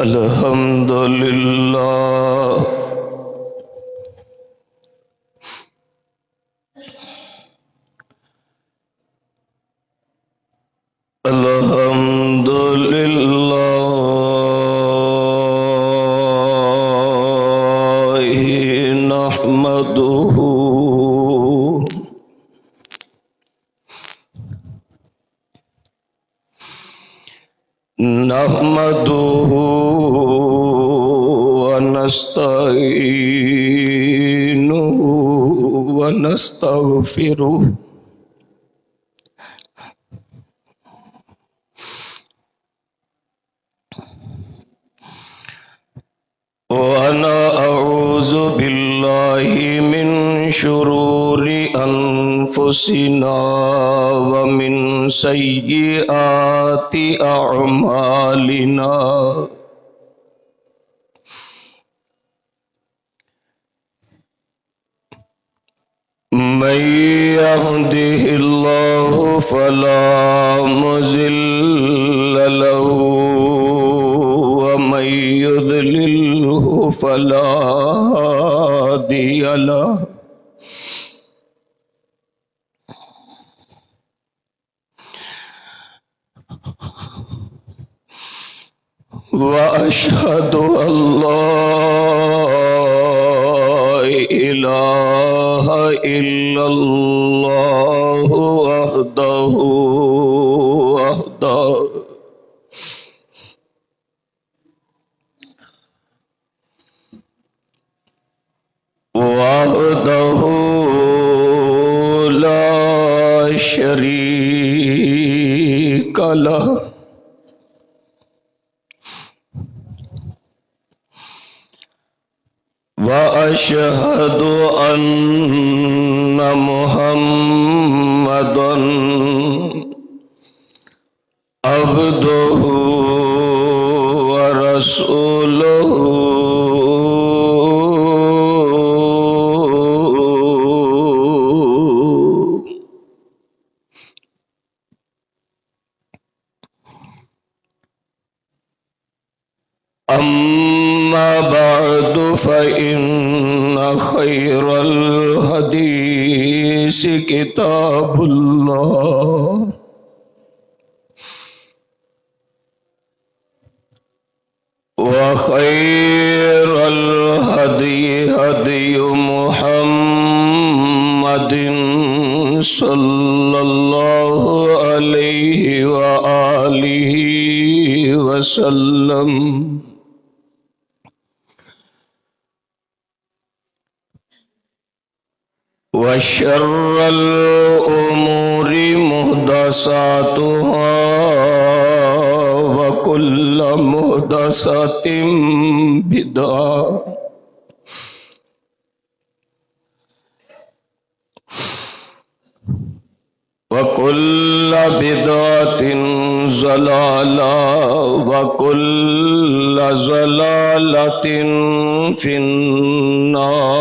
الحمد لله الحمد لله نحمده ونستعينه ونستغفره وأنا أعوذ بالله من شرور أنفسنا ومن سيئات أعمالنا من يهده الله فلا مضل له ومن يضلله فلا هادي له وأشهد أن لا إله إلا الله وحده لا شريك له وأشهد أن محمدًا عبده ورسوله أما بعد فإن خير الحديث كتاب الله وخير الهدي هدي محمد صلى الله عليه وآله وسلم وشر الأمور محدثاتها وكل محدثة بدعة وكل بدعة ضلالة وكل ضلالة في النار.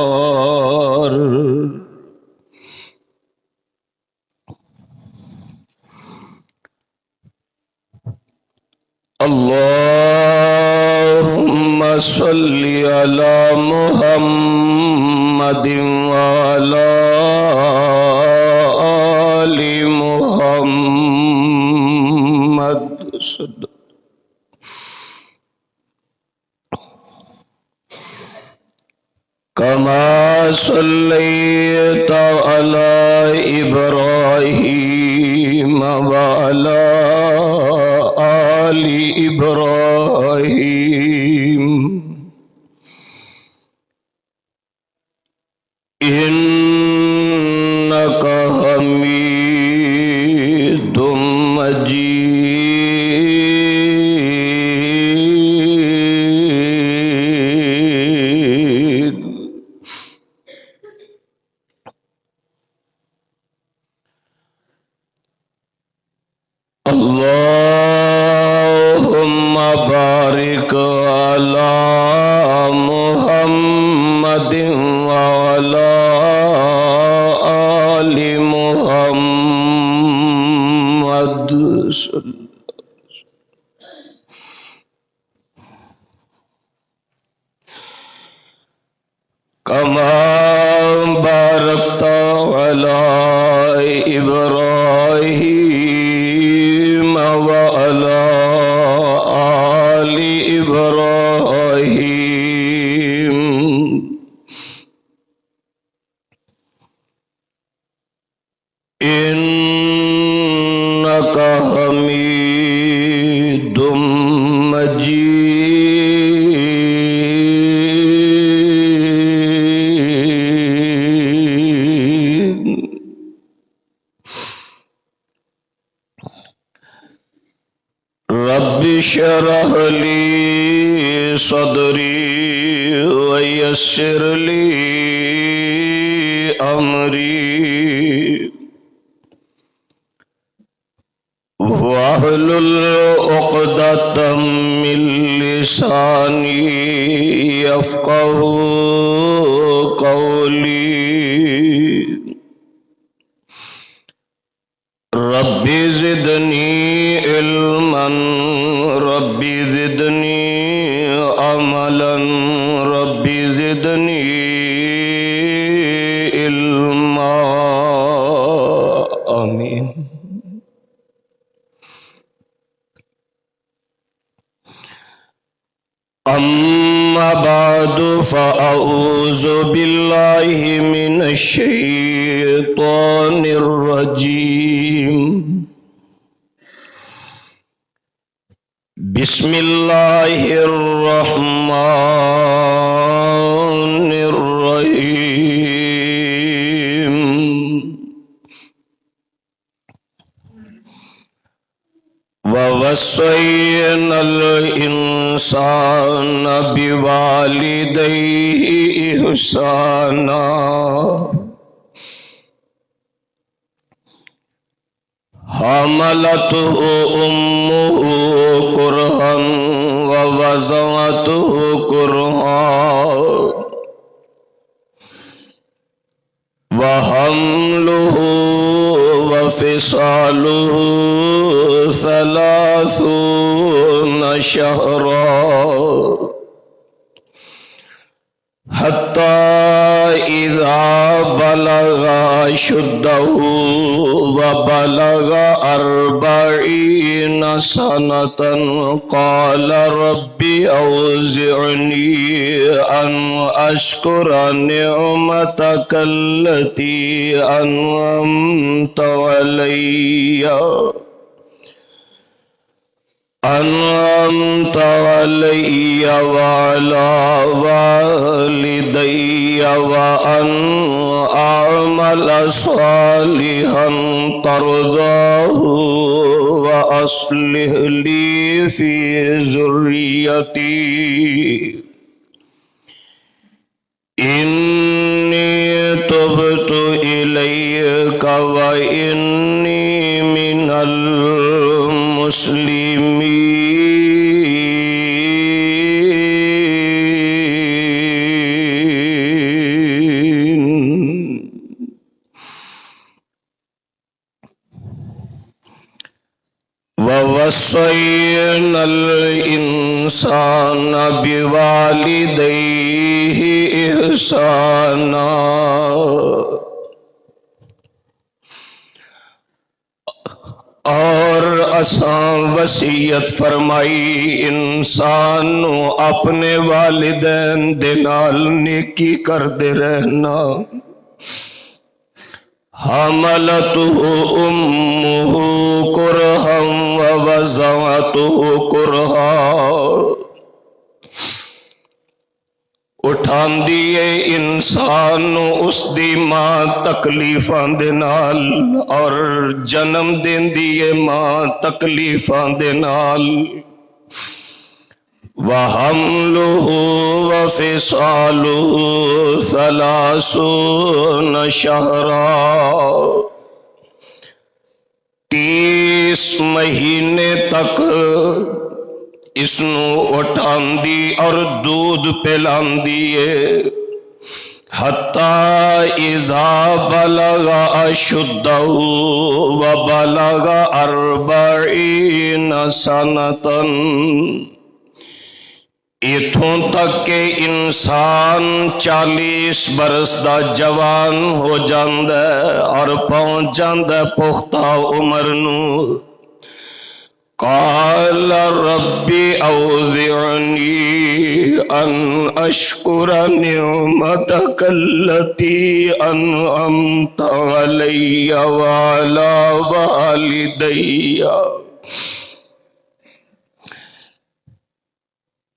اللهم صل على محمد وعلى آل محمد كما صليت على إبراهيم وعلى آل إبراهيم إنك حميد مجيد. اللهم بارك على محمد وعلى آل محمد. كما باركت على إبراهيم وعلى آل إبراهيم إنك حميد مجيد. رب اشرح لي صدري ويسر لي أمري واحلل عقدة من لساني يفقهوا قولي. رب زدني علما رب زدني عملا رب زدني علما. آمين. أما بعد فأعوذ بالله من الشيطان الرجيم. بسم الله الرحمن الرحيم. ووصينا الإنسان بوالديه إحسانا حملته أمه كرها ووضعته كرها وحمله وفصاله 30 شهرا حتى إذا بلغ أشده وبلغ 40 سنة قال رب أوزعني أن أشكر نعمتك التي أنعمت علي وعلى والدي وأن أعمل صالحا ترضاه وأصلح لي في ذريتي إني تبت إليك وإني من المسلمين. ووصينا الإنسان بوالديه إحسانا. اور اساں وصیت فرمائی انسان نو اپنے والدین دے نال نیکی کردے رہنا. حملته أمه كرها ووضعته كرها. اٹھان دیئے انسان اس دی ماں تکلیفاں دے نال اور جنم دین دیئے ماں تکلیفاں دے نال. وَحَمْلُهُ وَفِصَالُهُ 30 شهرا. 30 مہینے تک اس نو اٹھان دی اور دودھ پلان دیئے. حتی اذا بلغ اشدہ وبلغ 40 سنة. اتھوں تک کہ انسان 40 برس دا جوان ہو جاندہ اور پہنچ جاندہ پختہ عمر نو. قال ربی اوزعنی ان اشکر نعمتک التی انعمت علی وعلی والدی.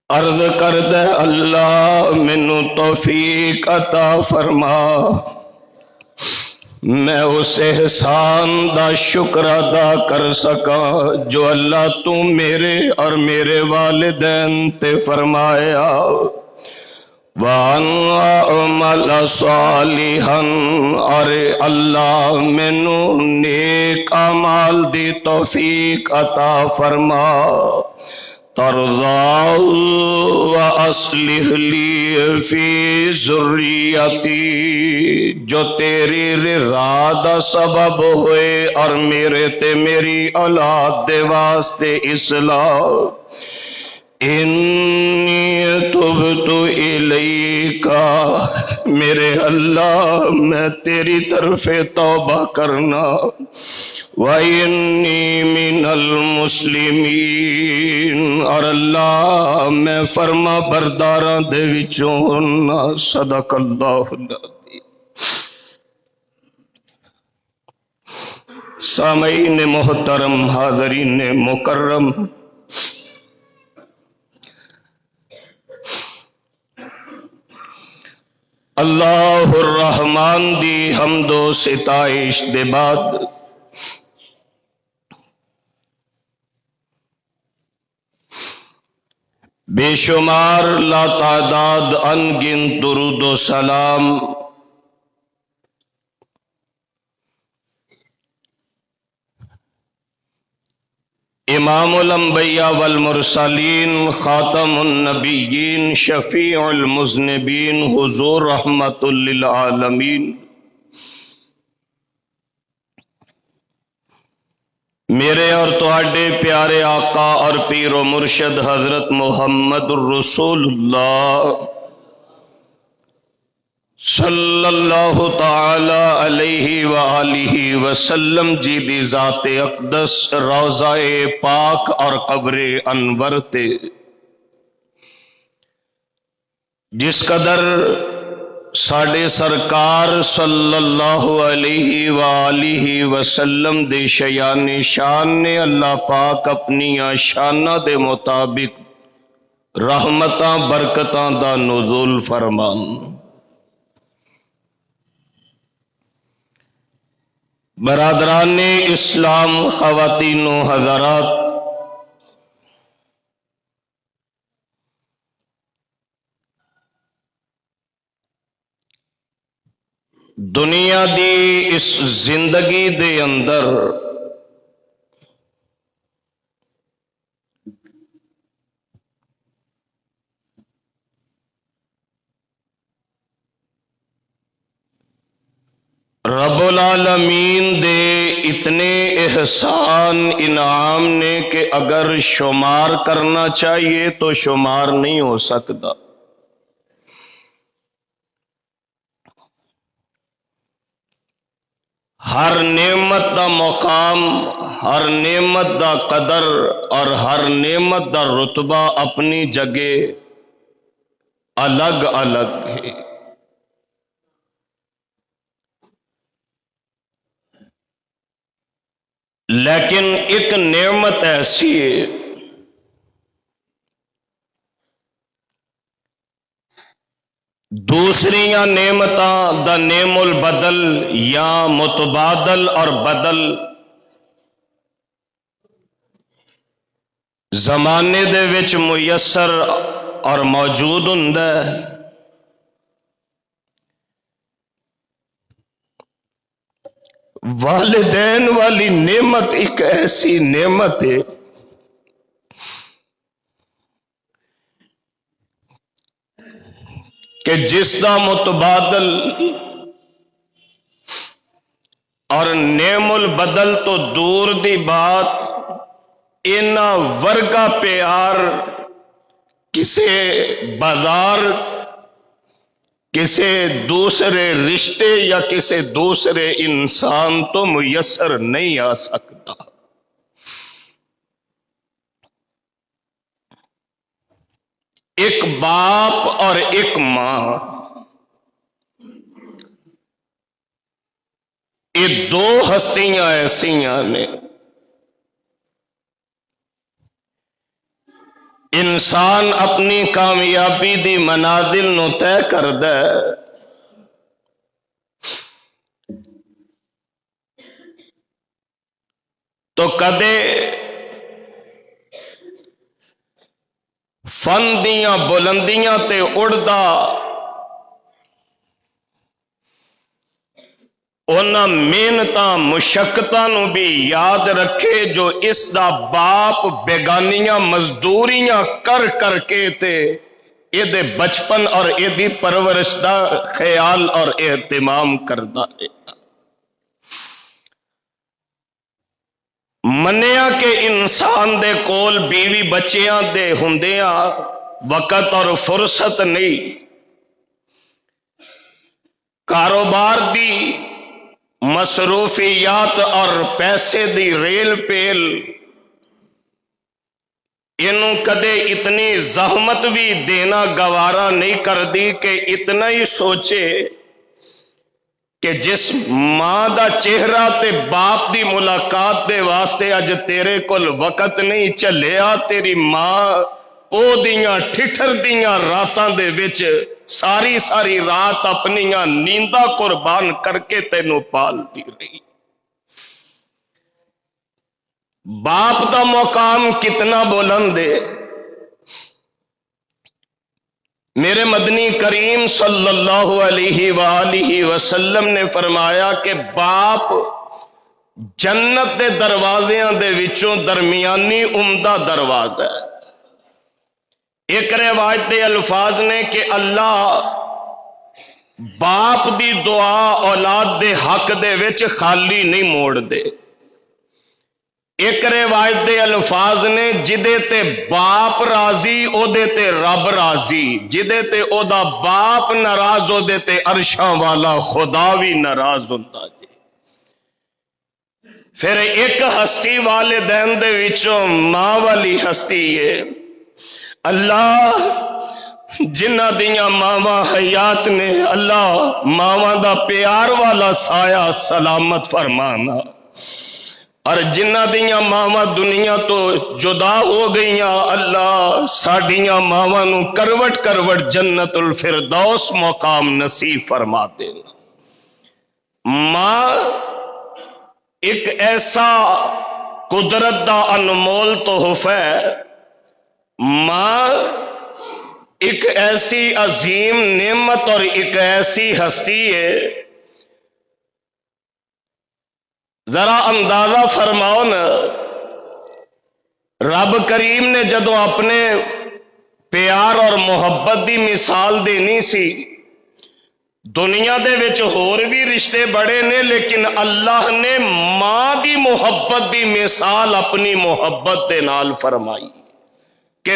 عرض کردہ اللہ مینوں توفیق عطا فرما میں اس احسان دا شکر ادا کر سکا جو اللہ تو میرے اور میرے والدین تے فرمایا. وَأَنْ أَعْمَلَ صَالِحًا اور اللہ مینوں نیک اعمال دی توفیق عطا فرما. ترضى وأصلح لي في ذريتي جو تیری رضا دا سبب ہوئے اور میرے تے میری اولاد دے واسطے اصلاح. انی تبت الیک میرے اللہ میں تیری طرف توبہ کرنا. وَإِنِّي مِنَ الْمُسْلِمِينَ اور اللہ میں فرما برداراں دے وچوں ہونا. صدق اللہ العظیم. سامعین محترم، حاضرین مکرم، اللہ الرحمن دی حمد و ستائش دے بعد بے شمار لا تعداد انگن درود و سلام امام الانبیاء والمرسلین خاتم النبیین شفیع المذنبین حضور رحمت للعالمین میرے اور تواڈے پیارے آقا اور پیر و مرشد حضرت محمد رسول اللہ صلی اللہ تعالی علیہ وآلہ وسلم جی دی ذات اقدس روضہ پاک اور قبر انور تے جس قدر ساڑے سرکار صلی اللہ علیہ وآلہ وسلم دے شیان شان نے اللہ پاک اپنی شانہ دے مطابق رحمتاں برکتاں دا نزول فرمان. برادران اسلام، خواتین و حضرات، دنیا دی اس زندگی دے اندر رب العالمین دے اتنے احسان انعام نے کہ اگر شمار کرنا چاہیے تو شمار نہیں ہو سکتا. ہر نعمت دا مقام، ہر نعمت دا قدر اور ہر نعمت دا رتبہ اپنی جگہ الگ الگ ہے. لیکن ایک نعمت ایسی ہے دوسریاں نعمتاں دا نعم البدل یا متبادل اور بدل زمانے دے وچ میسر اور موجود ہوندا ہے. والدین والی نعمت ایک ایسی نعمت ہے کہ جس دا متبادل اور نعم البدل تو دور دی بات اینا ورگا پیار کسی بازار، کسی دوسرے رشتے یا کسی دوسرے انسان تو میسر نہیں آ سکتا۔ ایک باپ اور ایک ماں، یہ دو ہستیاں ایسیاں نے، انسان اپنی کامیابی دی منازل نو طے کردا ہے، تو کدے فن دیاں بلندیاں تے اڑدا انہاں محنتاں مشقتاں نو بھی یاد رکھے جو اس دا باپ بیگانیاں مزدوریاں کر کر کے تے اے دے بچپن اور اے دی پرورش دا خیال اور اہتمام کردا ہے۔ منیا کہ انسان دے کول بیوی بچیاں دے ہوندیاں وقت اور فرصت نہیں، کاروبار دی مصروفیات اور پیسے دی ریل پیل انہوں کدے اتنی زحمت بھی دینا گوارا نہیں کر دی کہ اتنا ہی سوچے کہ جس ماں دا چہرہ تے باپ دی ملاقات دے واسطے اج تیرے کول وقت نہیں چلیا، تیری ماں او دیاں ٹھٹھر دیاں راتاں دے وچ ساری ساری رات اپنیاں نینداں قربان کر کے تینوں پال دی رہی۔ باپ دا مقام کتنا بلند ہے۔ میرے مدنی کریم صلی اللہ علیہ وآلہ وسلم نے فرمایا کہ باپ جنت دے دروازیاں دے وچوں درمیانی عمدہ دروازہ ہے۔ ایک روایت دے الفاظ نے کہ اللہ باپ دی دعا اولاد دے حق دے وچ خالی نہیں موڑ دے۔ ایک روایت دے الفاظ نے جدے تے باپ راضی او دے تے رب راضی، جدے تے او دا باپ ناراض او دے تے عرشاں والا خدا بھی ناراض ہوندا جی۔ پھر ایک ہستی والدین دے وچوں ماں والی ہستی ہے۔ اللہ جنہ دیاں ماواں حیات نے، اللہ ماواں دا پیار والا سایہ سلامت فرمانا، اور جنہ دیاں ماواں دنیا تو جدا ہو گئیاں، اللہ ساڈیاں ماواں نو کروٹ کروٹ جنت الفردوس مقام نصیب فرما دینا۔ ماں ایک ایسا قدرت دا انمول تحفہ ہے، ماں ایک ایسی عظیم نعمت اور ایک ایسی ہستی ہے، ذرا اندازہ فرماؤ نا، رب کریم نے جدو اپنے پیار اور محبت دی مثال دینی سی، دنیا دے وچ ہور بھی رشتے بڑے نے، لیکن اللہ نے ماں دی محبت دی مثال اپنی محبت دے نال فرمائی کہ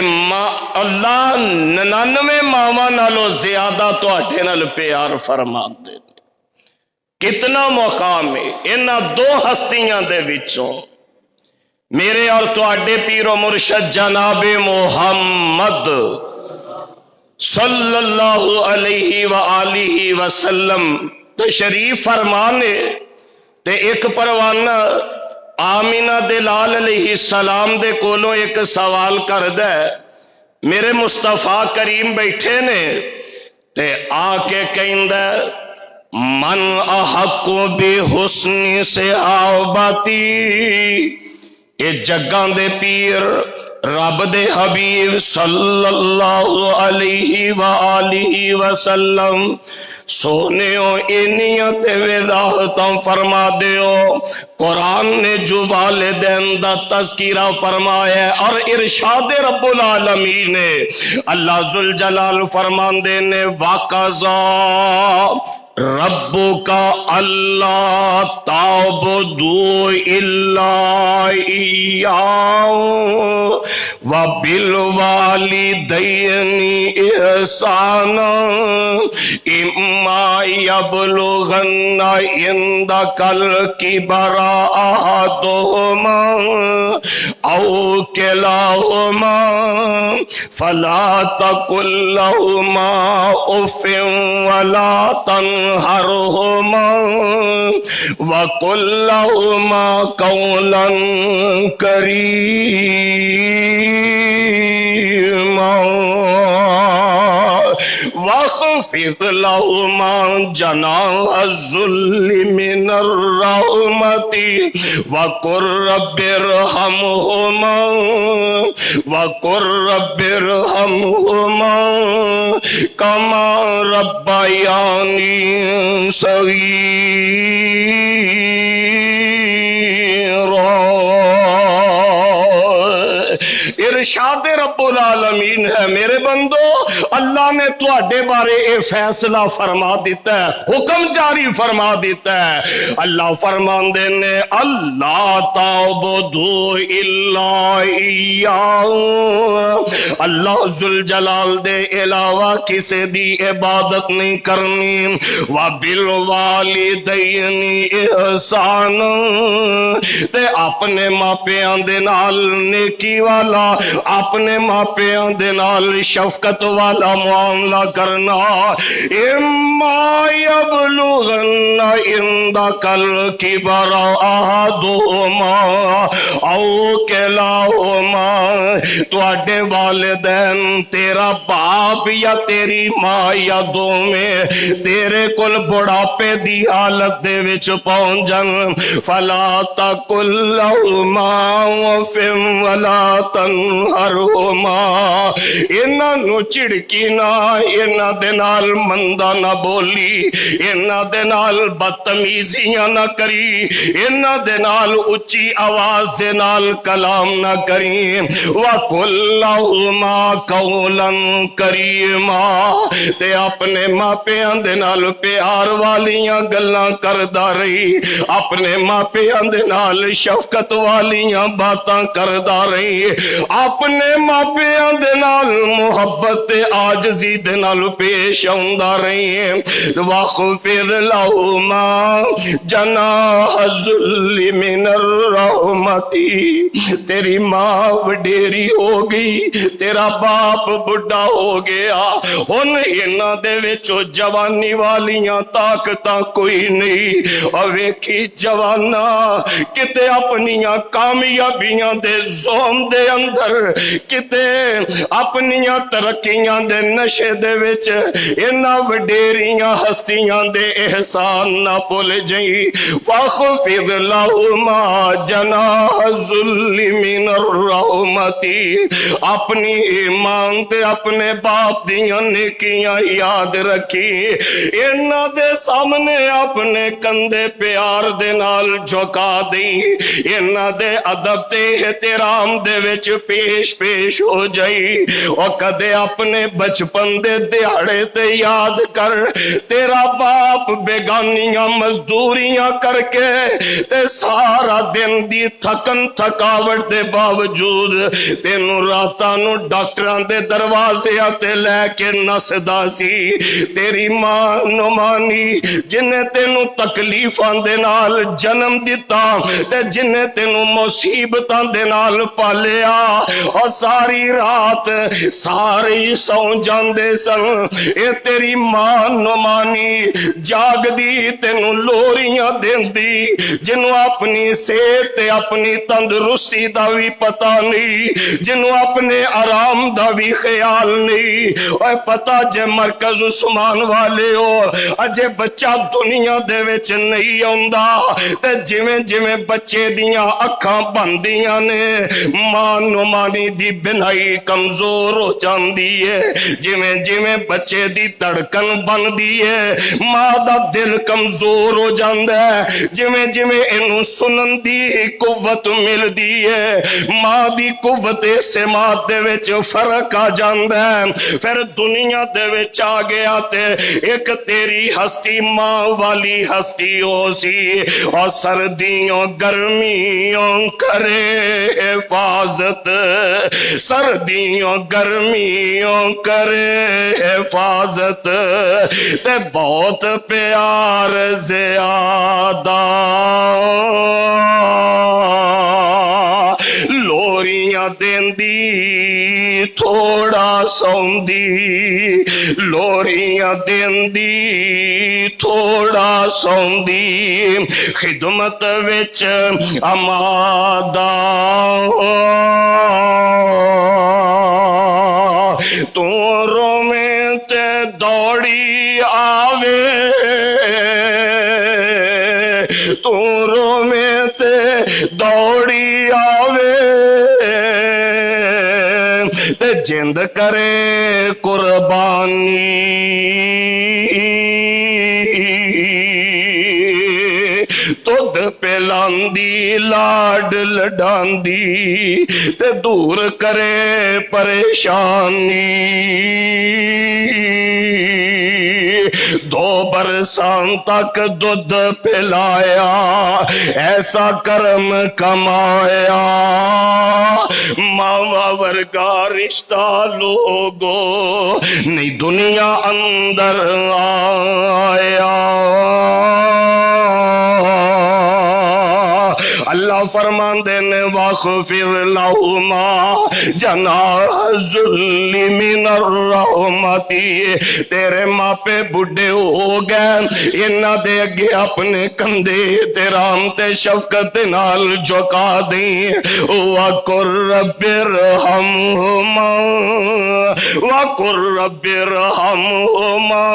اللہ 99 ماواں نالوں زیادہ تواڈے نال پیار فرما دے۔ کتنا مقام ہے انہاں دو ہستیاں دے وچوں، میرے اور تواڈے پیر و مرشد جناب محمد صلی اللہ علیہ وآلہ وسلم تشریف فرمانے تے ایک پروانہ آمینہ دے لال علیہ السلام دے کولوں ایک سوال کردہ ہے، میرے مصطفیٰ کریم بیٹھے نے تے آ کے کہندہ من احق بحسن صحابتی، اے جگاں دے پیر رب دے حبیب صلی اللہ علیہ وآلہ وسلم سونےو انیاں تے وضاحتاں فرما دیو۔ قرآن نے جو والدین دا تذکرہ فرمایا ہے اور ارشاد رب العالمین نے اللہ ذوالجلال فرماندے نے وَقَضَى رَبُّكَ أَلَّا تَعْبُدُوا إِلَّا إِيَّاهُ وَبِالْوَالِدَيْنِ إِحْسَانًا إِمَّا يَبْلُغَنَّ عِندَكَ الْكِبَرَ أَحَدُهُمَا أَوْ كِلَاهُمَا فَلَا تَقُل لَّهُمَا أُفٍّ وَلَا تَنْهَرْهُمَا وَقُل لَّهُمَا قَوْلًا كَرِيمًا وَاخْفِضْ لَهُمَا جَنَاحَ الذُّلِّ مِنَ الرَّحْمَةِ وَقُل رَّبِّ ارْحَمْهُمَا كَمَا رَبَّيَانِي صغيرا۔ ارشاد رب العالمین ہے میرے بندو، اللہ نے تواڈے بارے اے فیصلہ فرما دیتا ہے، حکم جاری فرما دیتا ہے۔ اللہ فرماندے نے اللہ تعبدوا الا ایاہ، اللہ ذوالجلال دے علاوہ کسے دی عبادت نہیں کرنی۔ وَبِالْوَالِدَيْنِ إِحْسَانًا، تے اپنے ماپیاں دے نال نیکی والا، اپنے ماپیاں دے نال شفقت والا معاملہ کرنا۔ اِمَّا يَبْلُغَنَّ عِندَكَ الْكِبَرَ أَحَدُهُمَا أَوْ كِلَاهُمَا، تواڈے والدین تیرا باپ یا تیری ماں یا دونوں تیرے کول بڑھاپے دی حالت دے وچ پہنچ جان، فَلَا تَقُل لَّهُمَا أُفٍّ وَلَا تَنْهَرْهُمَا، انہاں نو چڑکی نہ، انہاں دے نال مندا نہ بولی، انہاں دے نال بدتمیزیاں نہ کری، انہاں دے نال اچھی آواز دے نال کلام نہ کری۔ وَقُل لَّهُمَا قَوْلًا كَرِيمًا، تے اپنے ماپیاں دے نال پیار والیاں گلاں کردا رہی، اپنے ماپیاں دے نال شفقت والیاں باتاں کردا رہی، اپنے ماپیاں دے نال محبت تے عاجزی دے نال پیش آندا رہی۔ وَاخْفِضْ لَهُمَا جَنَاحَ الذُّلِّ مِنَ الرَّحْمَةِ، تیری ماں وڈیری ہو گئی، تیرا باپ بڑھا ہو گیا، ہن انہاں دے وچوں جوانی والیاں طاقتاں کوئی نہیں۔ اور ویکھی جوانا کتے اپنیاں کامیابیاں دے زوم دے اندر، کتے اپنیاں ترقیاں دے نشے دے وچ انہاں وڈیریاں ہستیاں دے احسان نہ بھول جئی۔ فَاخْفِضْ لَهُمَا جَنَاحَ الذُّلِّ مِنَ الرَّحْمَةِ، اپنی ایمان تے اپنے باپ دیاں نیکیاں یاد رکھی، انہاں دے سامنے اپنے کندھے پیار دے نال جھکا دی، انہاں دے ادب تے احترام دے وچ پیش ہو جائی۔ اور کدے اپنے بچپن دے دیہڑے تے یاد کر، تیرا باپ بیگانیاں مزدوریاں کر کے تے سارا دن دی تھکن تھکاوٹ دے باوجود تینوں راتاں نو ڈاکٹراں دے دروازے تے لے کے نسدا سی۔ تیری ماں نعمانی جنہیں تینوں تکلیفاں دے نال جنم دیتا تے جنہیں تینوں مصیبتاں دے نال پالیا، اور ساری رات سارے سو جاندے سن، اے تیری ماں نعمانی جاگ دی تینوں لوریاں دیندی، جنوں اپنی صحت تے اپنی تندرستی دا بھی پتہ نہیں، جنوں اپنے آرام دا بھی خیال نہیں۔ اور پتہ جے مرکز عثمان والے ہو، اجے بچہ دنیا دے وچ نہیں آندا تے جویں جویں بچے دیاں اکھاں بندیاں نے، ماں نعمانی دی بنائی کمزور ہو جاندی ہے، جویں جویں بچے دی دھڑکن بندی ہے، ماں دا دل کمزور ہو جاندا ہے، جویں جویں اینوں سنن دی قوت ملدی ہے، ماں دی قوت سماعت دے وچ فرق آ جاندا ہے۔ پھر دنیا دے وچ آ گیا تے ایک تیری ہستی ماں والی ہستی ہو سی، اور سردیوں گرمیوں کرے حفاظت سردیوں گرمیوں کرے حفاظت تے بہت پیار زیادہ لوریاں دیندی تھوڑا سوندی لوریاں دیندی تھوڑا سوندی خدمت وچ آمادہ تو رویں تے دوڑی آوے تو رویں تے دوڑی آوے تے جند کرے قربانی تد پلاندی لاڈ لڈاندی تے دور کرے پریشانی دو برساں تک دودھ پلایا ایسا کرم کمایا ماوا ورگا رشتہ لوگو نہیں دنیا اندر آیا اللہ فرماندے نے واغفر لہما جناح الذل من الرحمت تیرے ماں پہ بڑھے ہو گئے انہاں دے اگے اپنے کندھے احترام تے شفقت نال جھکا دیں وَقُلْ رَبِّ ارْحَمْهُمَا وَقُلْ رَبِّ ارْحَمْهُمَا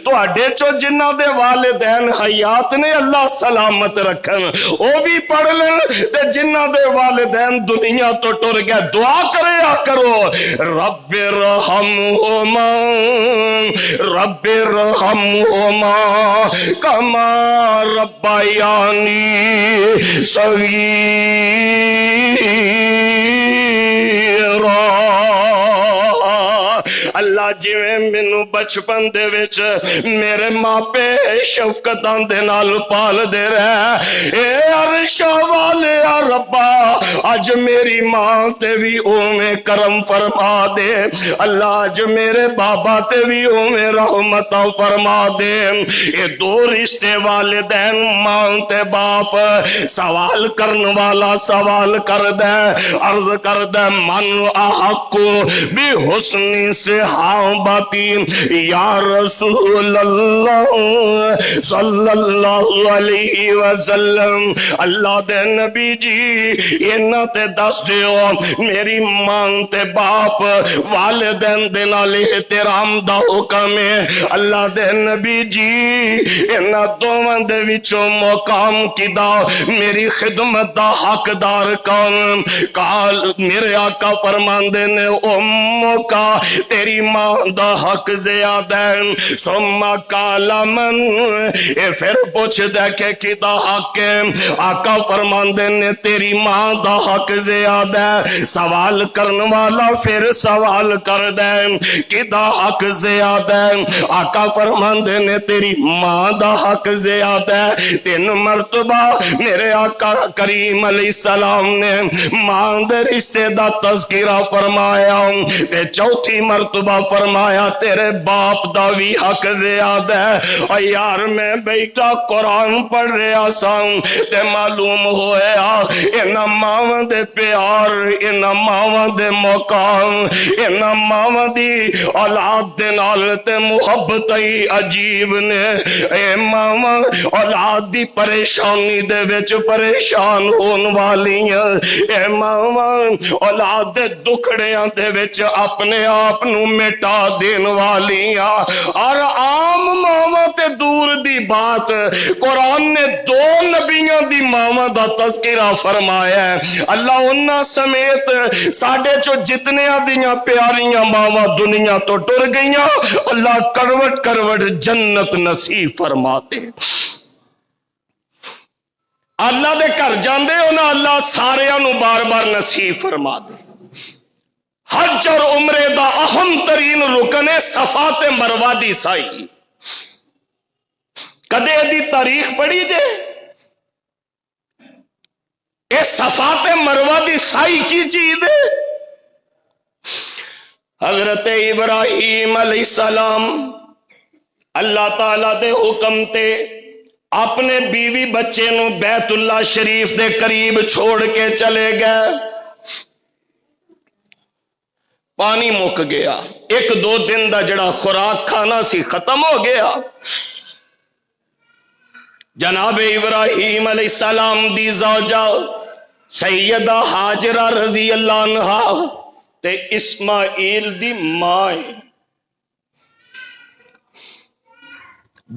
تواڈے چو جنہاں دے والدین حیات نے اللہ سلامت رکھن او بھی پڑھ لیں تے جنہ دے والدین دنیا تو ٹر گئے دعا کریا کرو رب ارحمہما رب ارحمہما کما ربیانی صغیرا اللہ جویں مینوں بچپن دے وچ میرے ماں پہ شفقتاں دے نال پال دے رہے اے عرش والے ربا اج میری ماں تے بھی اوویں کرم فرما دے اللہ اج میرے بابا تے بھی اوویں رحمت فرما دے اے دو رشتے والدین ماں تے باپ سوال کرن والا سوال کر دے عرض کر دے من احق بھی حسن صحابتی یا رسول اللہ صلی اللہ علیہ وسلم اللہ دے نبی جی انہاں تے دس دیو میری ماں تے باپ والدین دے نال احترام دا حکم ہے اللہ دے نبی جی انہاں دوواں دے وچوں مقام کدا میری خدمت دا حقدار کون قال میرے آقا فرماندے نے امو کا تیری ماں دا حق زیادہ ہے ثم قال من پھر پوچھ دے کہ کدا حق ہے آقا فرماندے نے تیری ماں دا حق زیادہ ہے سوال کرن والا پھر سوال کر دے کدا حق زیادہ ہے آقا فرماندے نے تیری ماں دا حق زیادہ ہے 3 مرتبہ میرے آقا کریم علیہ السلام نے ماں دے رشتے دا تذکرہ فرمایا تے چوتھی مرتبہ فرمایا تیرے باپ دا بھی حق زیادہ ہے اور یار میں بیٹا قرآن پڑھ رہا ساں تے معلوم ہویا انہاں ماواں دے پیار انہاں ماواں دے مقام انہاں ماواں دی اولاد دے نال تے محبت ہی عجیب نے اے ماواں اولاد دی پریشانی دے وچ پریشان ہون والیاں اے ماواں اولاد دے دکھڑیاں دے وچ اپنے آپ نو مٹا دین والیاں اور عام ماواں تے دور دی بات قرآن نے 2 نبیوں دی ماواں دا تذکرہ فرمایا ہے اللہ انہاں سمیت ساڈے چو جتنے دیاں پیاریاں ماواں دنیا تو ٹر گئیاں اللہ کروٹ کروٹ جنت نصیب فرما دے اللہ دے گھر جاندے انہاں اللہ ساریاں نو بار بار نصیب فرما دے حج اور عمرے دا اہم ترین رکن ہے صفا تے مروہ دی سائی کدے دی تاریخ پڑھی جے اے صفا تے مروہ دی سائی کی چیز ہے؟ حضرت ابراہیم علیہ السلام اللہ تعالیٰ دے حکم تے اپنے بیوی بچے نو بیت اللہ شریف دے قریب چھوڑ کے چلے گئے. پانی مک گیا، ایک دو دن دا جڑا خوراک کھانا سی ختم ہو گیا. جناب ابراہیم علیہ السلام دی زوجہ سیدہ حاجرہ رضی اللہ عنہا تے اسماعیل دی ماں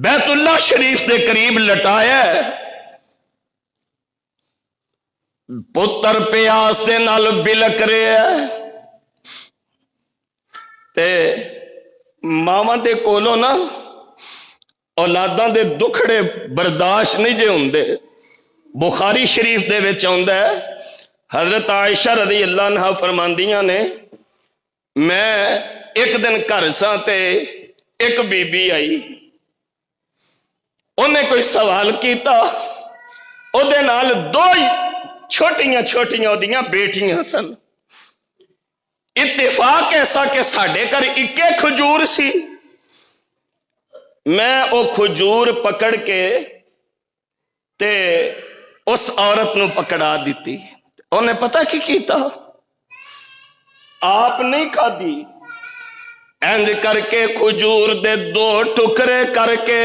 بیت اللہ شریف دے قریب لٹایا ہے. پتر پیاس دے نال بلک رہے ہے تے ماما دے کولو نا اولاداں دے دکھڑے برداشت نہیں جے ہوندے. بخاری شریف دے وچ آندا ہے حضرت عائشہ رضی اللہ عنہا فرماندیاں نے میں ایک دن گھر ساں تے ایک بی بی آئی، انہیں کوئی سوال کیتا، او دے نال دو چھوٹیاں چھوٹیاں دیاں بیٹیاں سن. اتفاق ایسا کہ ساڑھے کر اکے کھجور سی. میں او کھجور پکڑ کے تے اس عورت نو پکڑا دیتی. انہیں پتہ کی کیتا؟ آپ نہیں کھا دی، اینج کر کے کھجور دے دو ٹکرے کر کے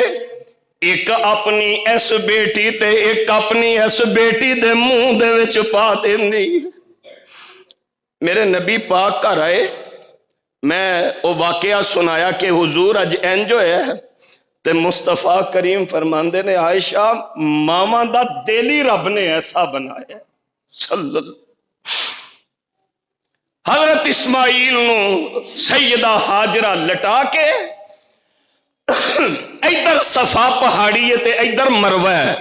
ایک اپنی اس بیٹی تے ایک اپنی اس بیٹی دے منہ دے وچ پا دیندی. میرے نبی پاک کا رائے میں او واقعہ سنایا کہ حضور اج اینج ہویا ہے تے مصطفیٰ کریم فرماندے نے عائشہ ماما دا دلی رب نے ایسا بنایا. صلی اللہ. حضرت اسماعیل نو سیدہ حاجرہ لٹا کے ادھر صفا پہاڑی ہے تے ادھر مروہ ہے.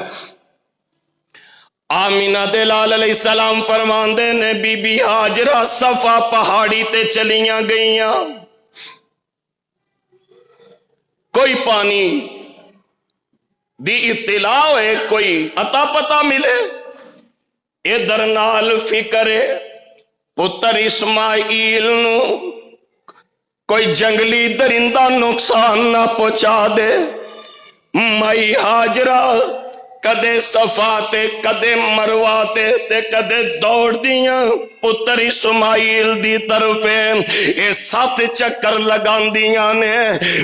آمینہ دلال علیہ السلام فرماندے نے بی بی حاجرہ صفا پہاڑی تے چلیاں گئیاں. کوئی پانی دی اطلاع ہوئے، کوئی عطا پتہ ملے، ادھر نال فکرے پتر اسماعیل نو کوئی جنگلی درندہ نقصان نہ پہنچا دے. مائی حاجرہ کدے صفا تے کدے مروہ تے کدے دوڑ دیاں پتر اسماعیل دی طرف اے 7 چکر لگان دیاں نے.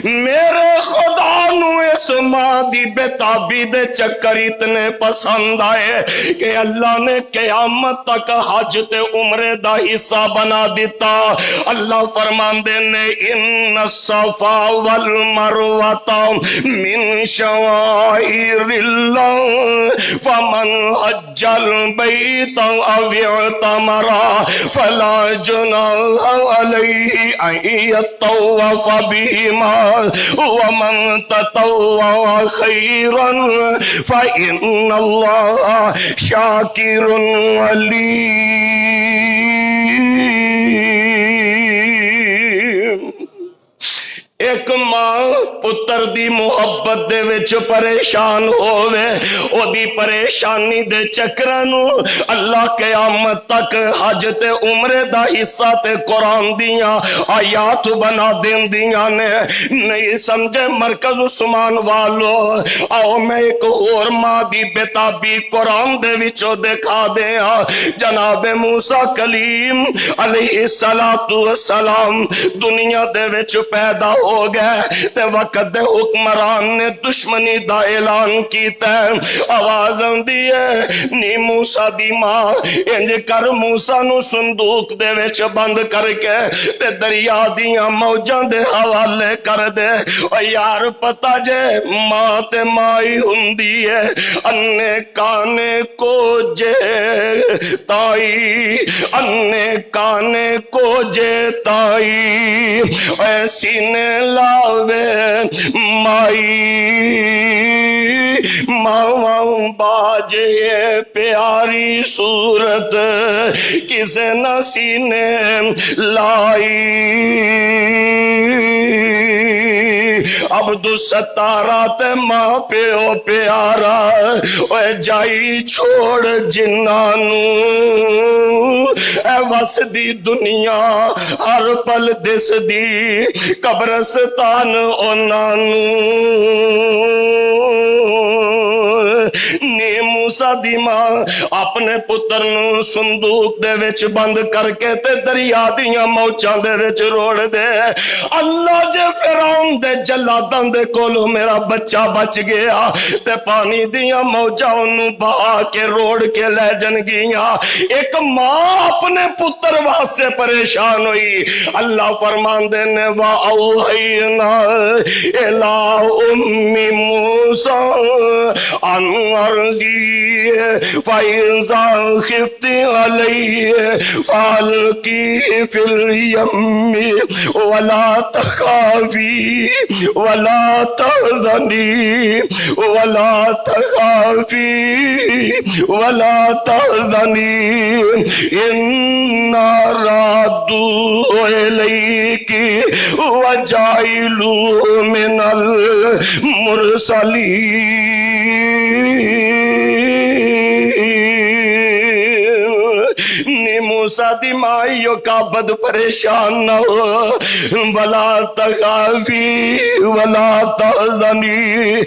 میرے خدا نو اس ماں دی بےتابی دے چکر اتنے پسند آئے کہ اللہ نے قیامت تک حج تے عمرے دا حصہ بنا دیتا. اللہ فرماندے نے ان الصفا والمروۃ من شعائر اللہ فمن حج البیت او اعتمر فلا جناح علیہ ان یطوف بہما ومن تطوع خیرا فإن اللہ شاکر علیم. ایک ماں پتر دی محبت دے وچ پریشان ہووے، او دی پریشانی دے چکرانو اللہ قیامت تک حج تے عمرے دا حصہ تے قرآن دیاں آیات بنا دین دیاں نے. نہیں سمجھے مرکز عثمان والو، آؤ میں ایک اور ماں دی بےتابی قرآن دے وچو دکھا دیا. جناب موسیٰ کلیم علیہ السلام دنیا دے وچ پیدا ہو گئے تے وقت دے حکمران نے دشمنی دا اعلان کیتا ہے. آواز آندی ہے نی موسیٰ دی ماں انج کر موسیٰ نو صندوق دے وچ بند کر کے تے دریا دیاں موجاں دے حوالے کر دے. او یار پتہ جے ماں تے مائی ہوندی ہے، انے کانے کو جے تائی، انے کانے کو جے تائی ایسی نے لاوے مائی. ماں باجے پیاری صورت کسے نہ سینے لائی. عبد ستارا تے ماں پیو پیارا اے جائی چھوڑ جنانو اے وس دی دنیا ہر پل دس دی قبرستان او نانو نی موسیٰ دی ماں اپنے پتر نو صندوق دے وچ بند کر کے تے دریا دیاں موچاں دے وچ روڑ دے اللہ جے فرعون دے جلاداں دے کولو میرا بچہ بچ گیا تے پانی دیاں موچاں انہوں بہا کے روڑ کے لے جن گیاں ایک ماں اپنے پتر واسے پریشان ہوئی اللہ فرمان دینے وَأَوْحَيْنَا إِلَىٰ أُمِّ مُوسَىٰ أَنْ أَرْضِيهِ فَإِذَا خِفْتِ عَلَيْهِ فَأَلْقِيهِ فِي الْيَمِّ وَلَا تَخَافِي وَلَا تَحْزَنِي وَلَا تَخَافِي وَلَا تَحْزَنِي إِنَّا رَادُّوهُ إِلَيْكِ وَجَاعِلُوهُ مِنَ المرسلین موسیٰ دی مائیو کا بد پریشان نہ ہو ولا تخافی ولا تحزنی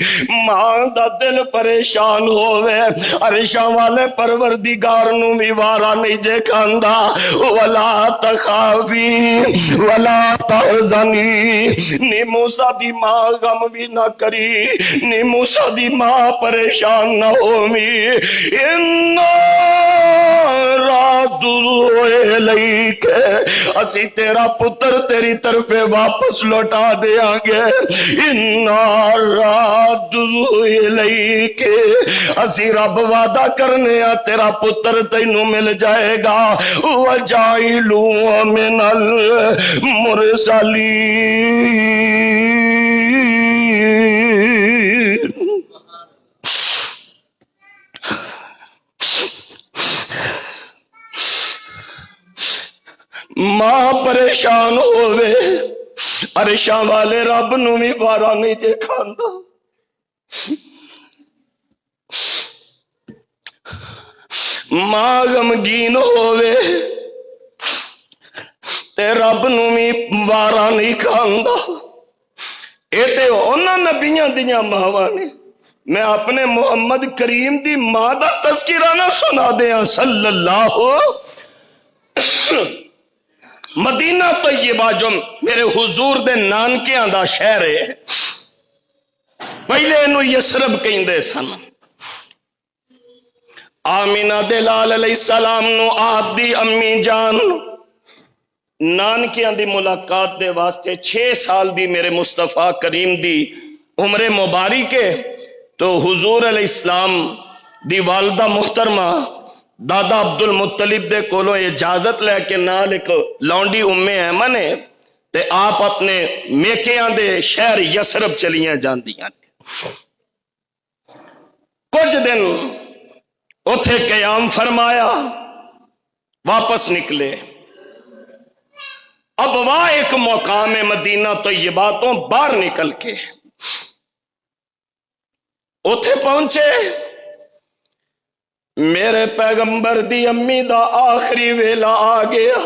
ماں دا دل پریشان ہوئے عرشاں والے پروردگار نو بھی وارا نہیں جے کھاندا ولا تخافی ولا تحزنی نی موسیٰ دی ماں غم بھی نہ کری نی موسیٰ دی ماں پریشان نہ ہومی الیک اسی تیرا پتر تیری طرف واپس لوٹا دیا گے انا رادو الیک اسی رب وعدہ کرنے تیرا پتر تینوں مل جائے گا وجائلو من المرسلین ماں پریشان ہوئے عرشاں والے رب نو بھی وارا نہیں جے کھاندا ماں غمگین ہوئے تے رب نو بھی وارا نہیں کھاندا اے تے انہاں نبیاں دیاں ماواں نے میں اپنے محمد کریم دی ماں دا تذکرہ نہ سنا دیاں صلی اللہ مدینہ طیبہ جو میرے حضور دے نانکیاں دا شہر ہے پہلے انہوں یسرب کہیں دے سن آمینہ دلال علیہ السلام نو آپ دی امی جان نانکیاں دی ملاقات دے واسطے 6 سال دی میرے مصطفیٰ کریم دی عمر مبارک ہے تو حضور علیہ السلام دی والدہ محترمہ دادا عبد المطلب دے کولوں اجازت لے کے نال ایک لونڈی ایمن ہے تے آپ اپنے میکیاں دے شہر یسرب چلیاں جاندیاں کچھ دن اتھے قیام فرمایا واپس نکلے اب وہاں ایک مقام مدینہ طیباتوں باہر نکل کے اتھے پہنچے میرے پیغمبر دی امی دا آخری ویلا آ گیا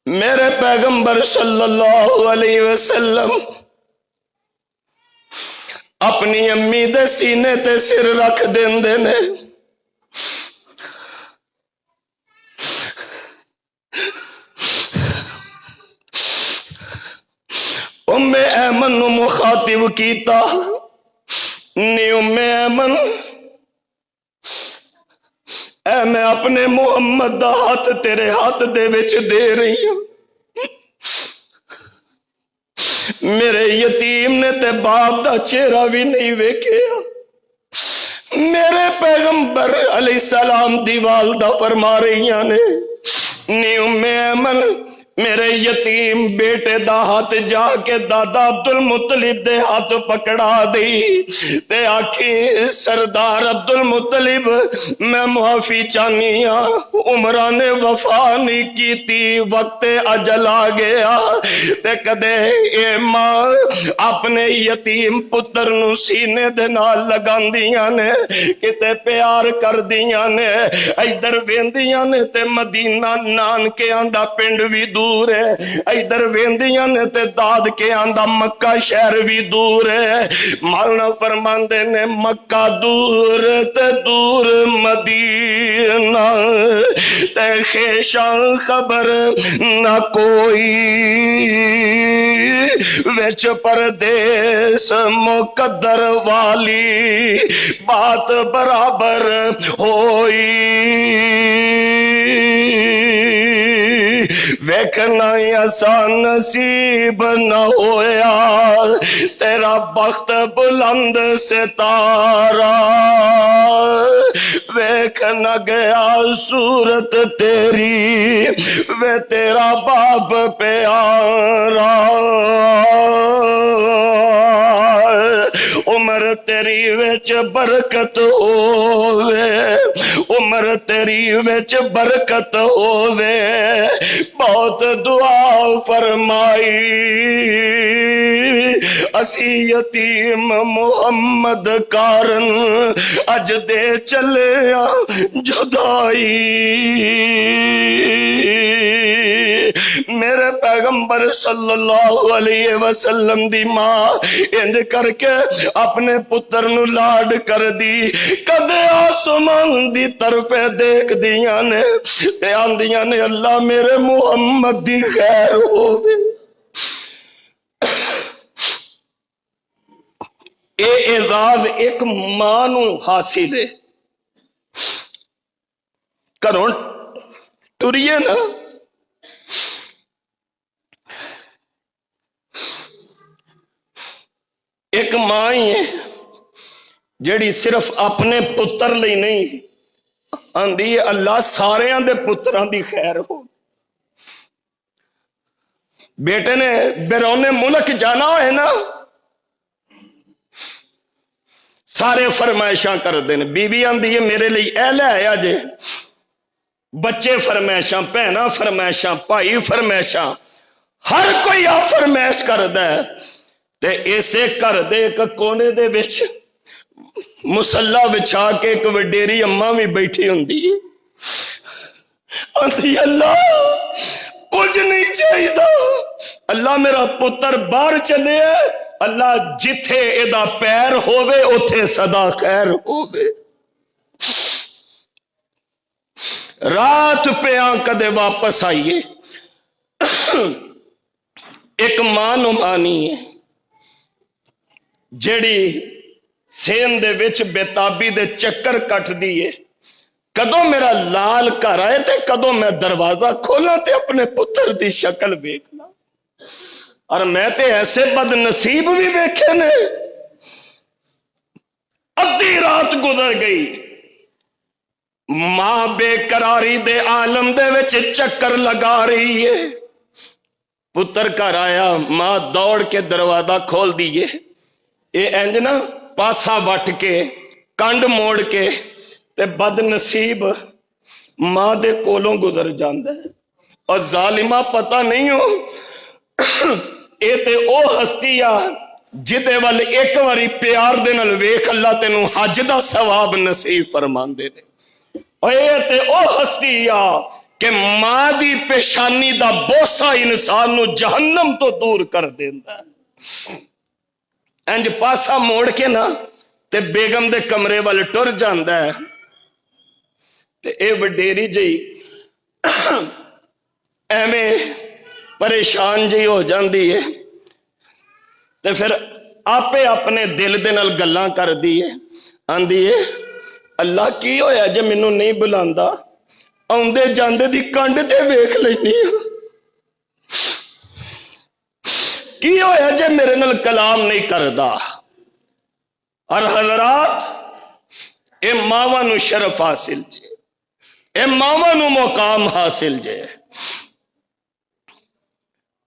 میرے پیغمبر صلی اللہ علیہ وسلم اپنی امی دے سینے تے سر رکھ دیندے نے ام ایمن نو مخاطب کیتا نی ام ایمن اے میں اپنے محمد دا ہاتھ تیرے ہاتھ دے وچ دے رہی ہوں میرے یتیم نے تے باپ دا چہرہ بھی نہیں ویکھیا میرے پیغمبر علیہ السلام دی والدہ فرما رہی نے نی ام ایمن میرے یتیم بیٹے دا ہاتھ جا کے دادا عبدل مطلب دے ہاتھ پکڑا دی تے آکھی سردار عبدل مطلب میں معافی چاہنی ہاں، عمرہ نے وفا نہیں کیتی، وقت اجل آ گیا تے کدے اے ماں اپنے یتیم پتر نو سینے دے نال لگاندیاں نے کتے پیار کر دیاں نے، ادھر ویندیاں نے تے مدینہ نان کے آندا پنڈ بھی دور ہے، ادھر ویندیاں نے تے داد کے آندا مکہ شہر بھی دور ہے۔ مولانا فرماندے نے مکہ دور تے دور مدینہ تے خیشاں خبر نہ کوئی، وچ پردیس مقدر والی بات برابر ہوئی، ویکھنا آسان نصیب نہ ہویا تیرا بخت بلند ستارہ، ویکھ نہ گیا صورت تیری وے تیرا باپ پیارا، عمر تیری وچ برکت ہووے، عمر تیری وچ برکت ہووے، بہت دعا فرمائی اسی یتیم محمد کارن اج دے چلے جدائی، میرے پیغمبر صلی اللہ علیہ وسلم دی ماں انج کر کے اپنے پتر نو لاڈ کر دی، کدے آسمان دی طرف دیکھ دیاں نے تے آندیاں نے اللہ میرے محمد دی خیر ہووے۔ اے اعزاز ایک ماں نو حاصل ہے، گھروں ٹریے نا ایک ماں ہی ہے جیڑی صرف اپنے پتر لئی نہیں آندی ہے اللہ سارے دے پتران دی خیر ہو۔ بیٹے نے بیرون ملک جانا ہے نا سارے فرمائشاں کر دیں، بیوی آندی ہے میرے لئی اے لے آیا جے، بچے فرمائشاں، بہناں فرمائشاں، بھائی فرمائشاں، ہر کوئی آ فرمائش کر دے تے اسے کر دے ایک کونے دے وچ مسلح بچھا کے ایک وڈیری اماں بھی بیٹھی ہوندی آندی اللہ کچھ نہیں چاہیے، اللہ میرا پتر باہر چلے اللہ جتھے ایدا پیر ہووے اتھے صدا خیر ہووے، رات پہ کدے واپس آئیے۔ ایک ماں نو مانی ہے جیڑی سین دے وچ بیتابی دے چکر کٹ دیئے، کدوں میرا لال گھر آئے تے کدوں میں دروازہ کھولا تے اپنے پتر دی شکل ویکھنا، اور میں تے ایسے بد نصیب بھی ویکھے نے، ادھی رات گزر گئی، ماں بے قراری دے عالم دے وچ چکر لگا رہی ہے، پتر گھر آیا، ماں دوڑ کے دروازہ کھول دیئے، اے انج نا پاسا وٹ کے کنڈ موڑ کے تے بد نصیب ماں دے کولوں گزر جاندے، اور ظالمہ پتہ نہیں ہو اے تے او ہستی آ جدے وال ایک واری پیار دے نال ویکھ اللہ تینوں حج دا ثواب نصیب فرماندے نے، اے تے او ہستی آ کہ ماں دی پیشانی دا بوسا انسان نو جہنم تو دور کر دیندا ہے۔ انج پاسا موڑ کے نا تے بیگم دے کمرے وال ٹر جاندا ہے تے اے وڈیری جی ایویں پریشان جی ہو جاندی ہے تے پھر آپے اپنے دل دے نال گلاں کر دیئے، آندی ہے اللہ کی ہویا جے مینوں نہیں بلاندا، آندے جاندے دی کنڈ تے ویکھ لینی کی ہویا جے میرے نال کلام نہیں کردا۔ اور حضرات اے ماواں نو شرف حاصل جے، اے ماواں نو مقام حاصل جے،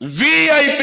VIP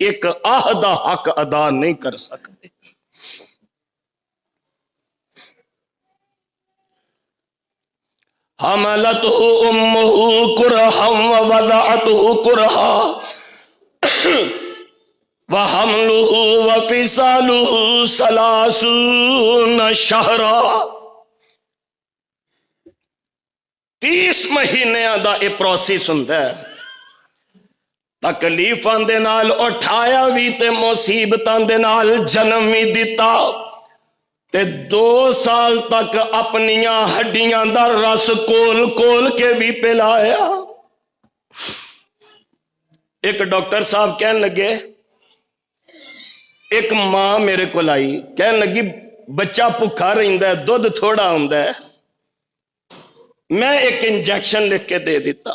ਇੱਕ ਆਹ ਦਾ ਹੱਕ ਅਦਾ ਨਹੀਂ ਕਰ ਸਕਦੇ। ਹਮਲਤਹੁ ਉਮਹੁ ਕੁਰਹਮ ਵਵਦਅਤਹੁ ਕੁਰਹਾ ਵਹਮਲੁਹੁ ਵਫਿਸਾਲੁਹੁ ਸਲਾਸੂਨ ਸ਼ਹਰਾ। 30 ਮਹੀਨਿਆਂ ਦਾ ਇਹ ਪ੍ਰੋਸੈਸ ਹੁੰਦਾ ਹੈ। ਤਕਲੀਫਾਂ ਦੇ ਨਾਲ ਉਠਾਇਆ ਵੀ ਤੇ ਮੁਸੀਬਤਾਂ ਦੇ ਨਾਲ ਜਨਮ ਵੀ ਦਿੱਤਾ ਤੇ 2 ਸਾਲ ਤੱਕ ਆਪਣੀਆਂ ਹੱਡੀਆਂ ਦਾ ਰਸ ਕੋਲ ਕੋਲ ਕੇ ਵੀ ਪਿਲਾਇਆ। ਇੱਕ ਡਾਕਟਰ ਸਾਹਿਬ ਕਹਿਣ ਲੱਗੇ, ਇੱਕ ਮਾਂ ਮੇਰੇ ਕੋਲ ਆਈ, ਕਹਿਣ ਲੱਗੀ ਬੱਚਾ ਭੁੱਖਾ ਰਹਿੰਦਾ, ਦੁੱਧ ਥੋੜਾ ਹੁੰਦਾ ਹੈ। ਮੈਂ ਇੱਕ ਇੰਜੈਕਸ਼ਨ ਲਿਖ ਕੇ ਦੇ ਦਿੱਤਾ।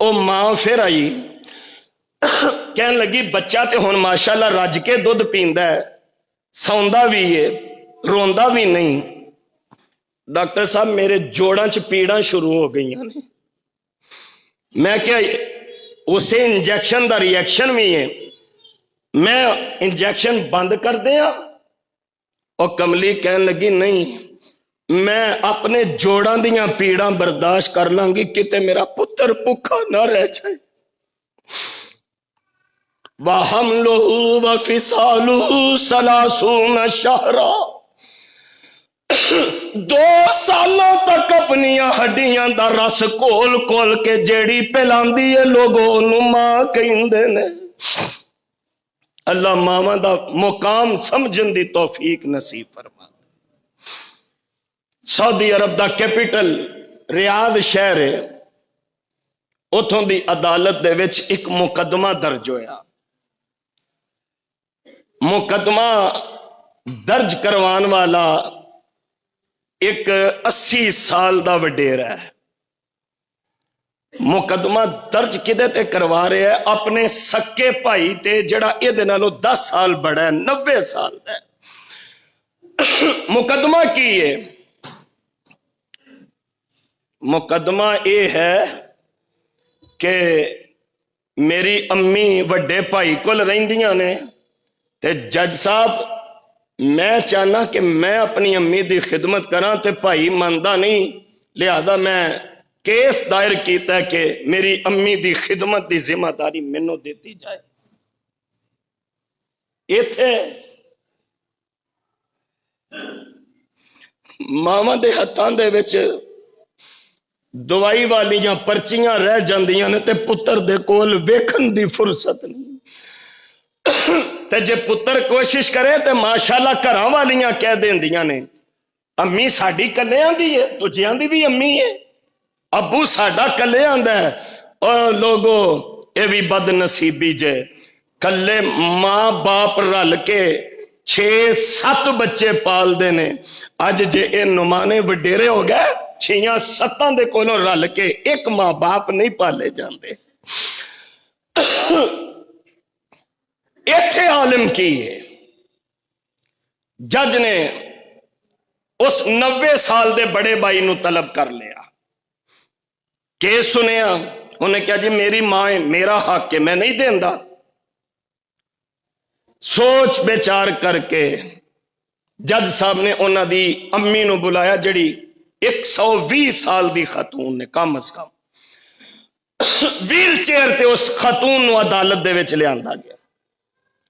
ਉਹ ਮਾਂ ਫਿਰ ਆਈ, ਕਹਿਣ ਲੱਗੀ ਬੱਚਾ ਤੇ ਹੁਣ ਮਾਸ਼ਾਅੱਲਾ ਰੱਜ ਕੇ ਦੁੱਧ ਪੀਂਦਾ ਹੈ, ਸੌਂਦਾ ਵੀ ਏ, ਰੋਂਦਾ ਵੀ ਨਹੀਂ। ਡਾਕਟਰ ਸਾਹਿਬ ਮੇਰੇ ਜੋੜਾਂ 'ਚ ਪੀੜਾਂ ਸ਼ੁਰੂ ਹੋ ਗਈਆਂ ਨੇ। ਮੈਂ ਕਿਹਾ ਉਸੇ ਇੰਜੈਕਸ਼ਨ ਦਾ ਰਿਐਕਸ਼ਨ ਵੀ ਹੈ, ਮੈਂ ਇੰਜੈਕਸ਼ਨ ਬੰਦ ਕਰ ਦਿਆਂ? ਉਹ ਕਮਲੀ ਕਹਿਣ ਲੱਗੀ ਨਹੀਂ, ਮੈਂ ਆਪਣੇ ਜੋੜਾਂ ਦੀਆਂ ਪੀੜਾਂ ਬਰਦਾਸ਼ਤ ਕਰ ਲਾਂਗੀ, ਕਿਤੇ ਮੇਰਾ ਪੁੱਤਰ ਭੁੱਖਾ ਨਾ ਰਹਿ ਜਾਏ। ਵਹਮਲੁਹੁ ਵਫਿਸਾਲੁਹੁ ਸਲਾਸੂਨ ਸ਼ਹਰਾ। 2 ਸਾਲਾਂ ਤੱਕ ਆਪਣੀਆਂ ਹੱਡੀਆਂ ਦਾ ਰਸ ਘੋਲ ਘੋਲ ਕੇ ਜਿਹੜੀ ਪਿਲਾਂਦੀ ਹੈ, ਲੋਗੋ ਉਹਨੂੰ ਮਾਂ ਕਹਿੰਦੇ ਨੇ। ਅੱਲਾ ਮਾਵਾਂ ਦਾ ਮੁਕਾਮ ਸਮਝਣ ਦੀ ਤੌਫੀਕ ਨਸੀਬ ਫਰਮਾ। ਸਾਊਦੀ ਅਰਬ ਦਾ ਕੈਪੀਟਲ ਰਿਆਦ ਸ਼ਹਿਰ ਹੈ, ਉਥੋਂ ਦੀ ਅਦਾਲਤ ਦੇ ਵਿੱਚ ਇੱਕ ਮੁਕੱਦਮਾ ਦਰਜ ਹੋਇਆ। ਮੁਕੱਦਮਾ ਦਰਜ ਕਰਵਾਉਣ ਵਾਲਾ ਇੱਕ 80 ਸਾਲ ਦਾ ਵਡੇਰਾ ਹੈ। ਮੁਕੱਦਮਾ ਦਰਜ ਕਿਹਦੇ ਤੇ ਕਰਵਾ ਰਿਹਾ ਹੈ? ਆਪਣੇ ਸਕੇ ਭਾਈ ਤੇ, ਜਿਹੜਾ ਇਹਦੇ ਨਾਲੋਂ 10 ਸਾਲ ਬੜਾ ਹੈ, 90 ਸਾਲ ਦਾ। ਮੁਕੱਦਮਾ ਕੀ ਹੈ? ਮੁਕੱਦਮਾ ਇਹ ਹੈ ਕਿ ਮੇਰੀ ਅੰਮੀ ਵੱਡੇ ਭਾਈ ਕੋਲ ਰਹਿੰਦੀਆਂ ਨੇ ਤੇ ਜੱਜ ਸਾਹਿਬ ਮੈਂ ਚਾਹਨਾ ਕਿ ਮੈਂ ਆਪਣੀ ਅੰਮੀ ਦੀ ਖਿਦਮਤ ਕਰਾਂ ਤੇ ਭਾਈ ਮੰਨਦਾ ਨਹੀਂ, ਲਿਹਾਜ਼ਾ ਮੈਂ ਕੇਸ ਦਾਇਰ ਕੀਤਾ ਕਿ ਮੇਰੀ ਅੰਮੀ ਦੀ ਖਿਦਮਤ ਦੀ ਜ਼ਿੰਮੇਵਾਰੀ ਮੈਨੂੰ ਦਿੱਤੀ ਜਾਏ। ਇੱਥੇ ਮਾਵਾਂ ਦੇ ਹੱਥਾਂ ਦੇ ਵਿੱਚ ਦਵਾਈ ਵਾਲੀਆਂ ਪਰਚੀਆਂ ਰਹਿ ਜਾਂਦੀਆਂ ਨੇ ਤੇ ਪੁੱਤਰ ਦੇ ਕੋਲ ਵੇਖਣ ਦੀ ਫੁਰਸਤ ਨਹੀਂ। ਤੇ ਜੇ ਪੁੱਤਰ ਕੋਸ਼ਿਸ਼ ਕਰੇ ਤੇ ਮਾਸ਼ਾਅੱਲਾ ਘਰਾਂ ਵਾਲੀਆਂ ਕਹਿ ਦਿੰਦੀਆਂ ਨੇ ਅੰਮੀ ਸਾਡੀ ਕੱਲਿਆਂ ਦੀ ਹੈ, ਦੂਜਿਆਂ ਦੀ ਵੀ ਅੰਮੀ ਹੈ, ਅੱਬੂ ਸਾਡਾ ਕੱਲਿਆਂ ਦਾ ਹੈ। ਉਹ ਲੋਗੋ ਇਹ ਵੀ ਬਦਨਸੀਬੀ ਜੇ, ਕੱਲੇ ਮਾਂ ਬਾਪ ਰਲ ਕੇ 6-7 ਬੱਚੇ ਪਾਲਦੇ ਨੇ। ਅੱਜ ਜੇ ਇਹ ਨੁਮਾਨੇ ਵਡੇਰੇ ਹੋ ਗਏ, 6-7 ਦੇ ਕੋਲੋਂ ਰਲ ਕੇ ਇੱਕ ਮਾਂ ਬਾਪ ਨਹੀਂ ਪਾਲੇ ਜਾਂਦੇ। ਇੱਥੇ ਆਲਿਮ ਕੀ ਹੈ? ਜੱਜ ਨੇ ਉਸ 90 ਸਾਲ ਦੇ ਬੜੇ ਭਾਈ ਨੂੰ ਤਲਬ ਕਰ ਲਿਆ, ਕੇਸ ਸੁਣਿਆ। ਉਹਨੇ ਕਿਹਾ ਜੀ ਮੇਰੀ ਮਾਂ ਹੈ, ਮੇਰਾ ਹੱਕ ਹੈ, ਮੈਂ ਨਹੀਂ ਦੇਂਦਾ। ਸੋਚ ਵਿਚਾਰ ਕਰਕੇ ਜੱਜ ਸਾਹਿਬ ਨੇ ਉਹਨਾਂ ਦੀ ਅੰਮੀ ਨੂੰ ਬੁਲਾਇਆ, ਜਿਹੜੀ 120 ਸਾਲ ਦੀ ਖਾਤੂਨ ਨੇ, ਕਮ ਅਜ਼ ਕਮ। ਵੀਲ ਚੇਅਰ ਤੇ ਉਸ ਖਾਤੂਨ ਨੂੰ ਅਦਾਲਤ ਦੇ ਵਿੱਚ ਲਿਆਂਦਾ ਗਿਆ।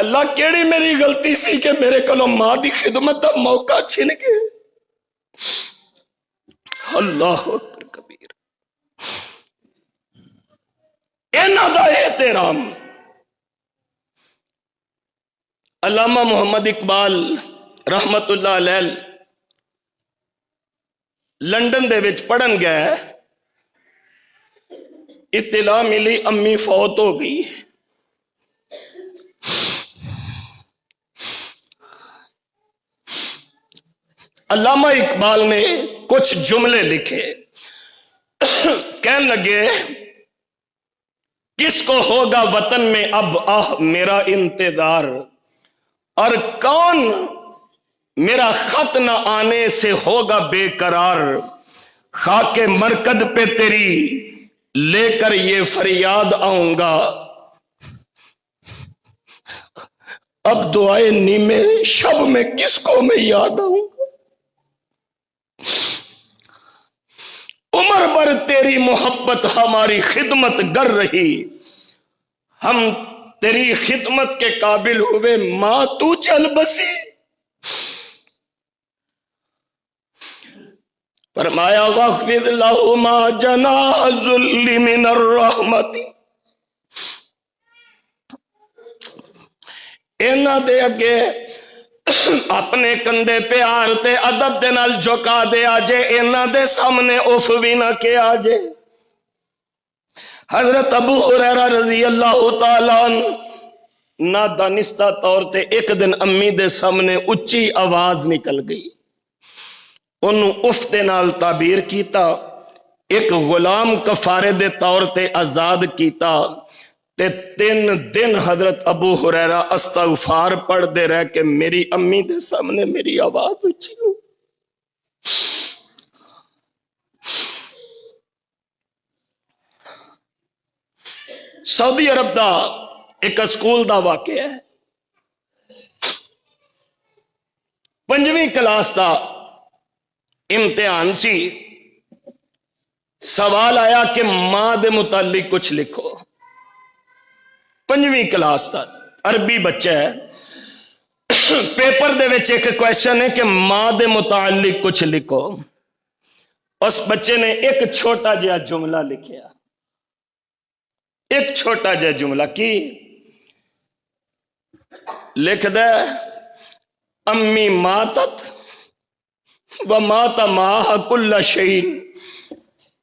اللہ کیڑی میری غلطی سی کہ میرے کولوں ماں دی خدمت دا موقع چھن گئے. اللہ اکبر کبیر. انہاں دا احترام علامہ محمد اقبال رحمت اللہ علیہ لنڈن دے وچ پڑھن گئے، اطلاع ملی امی فوت ہو گئی. علامہ اقبال نے کچھ جملے لکھے، کہنے لگے کس کو ہوگا وطن میں اب میرا انتظار، اور کون میرا خط نہ آنے سے ہوگا بے قرار، خاک مرکد پہ تیری لے کر یہ فریاد آؤں گا، اب دعائے نیمے شب میں کس کو میں یاد آؤں گا. عمر بھر تیری محبت ہماری خدمت گر رہی، ہم تیری خدمت کے قابل ہوئے ماں تو چل بسی. فرمایا واخفض لہما جناح الذل من الرحمت، انہاں دے اگے اپنے کندھے پیار تے ادب دے نال جھکا دے آجے، انہاں دے سامنے اف بھی نہ کے آجے. حضرت ابو ہریرہ رضی اللہ تعالیٰ عنہ نادانستہ طور تے ایک دن امی دے سامنے اچھی آواز نکل گئی، انہوں اف دے نال تعبیر کیتا، ایک غلام کفارے دے طور تے آزاد کیتا، تے 3 دن حضرت ابو ہریرہ استغفار پڑھ دے رہے کہ میری امی دے سامنے میری آواز اچھی ہو. سعودی عرب دا ایک اسکول دا واقعہ ہے. 5ویں کلاس دا امتحان سی، سوال آیا کہ ماں دے متعلق کچھ لکھو. 5ویں کلاس دا عربی بچہ ہے، پیپر دے وچ ایک کویسچن ہے کہ ماں دے متعلق کچھ لکھو. اس بچے نے ایک چھوٹا جہا جملہ لکھیا، ایک چھوٹا جہا جملہ کی لکھ دے، امی ماتت ومات معہا کل شیء،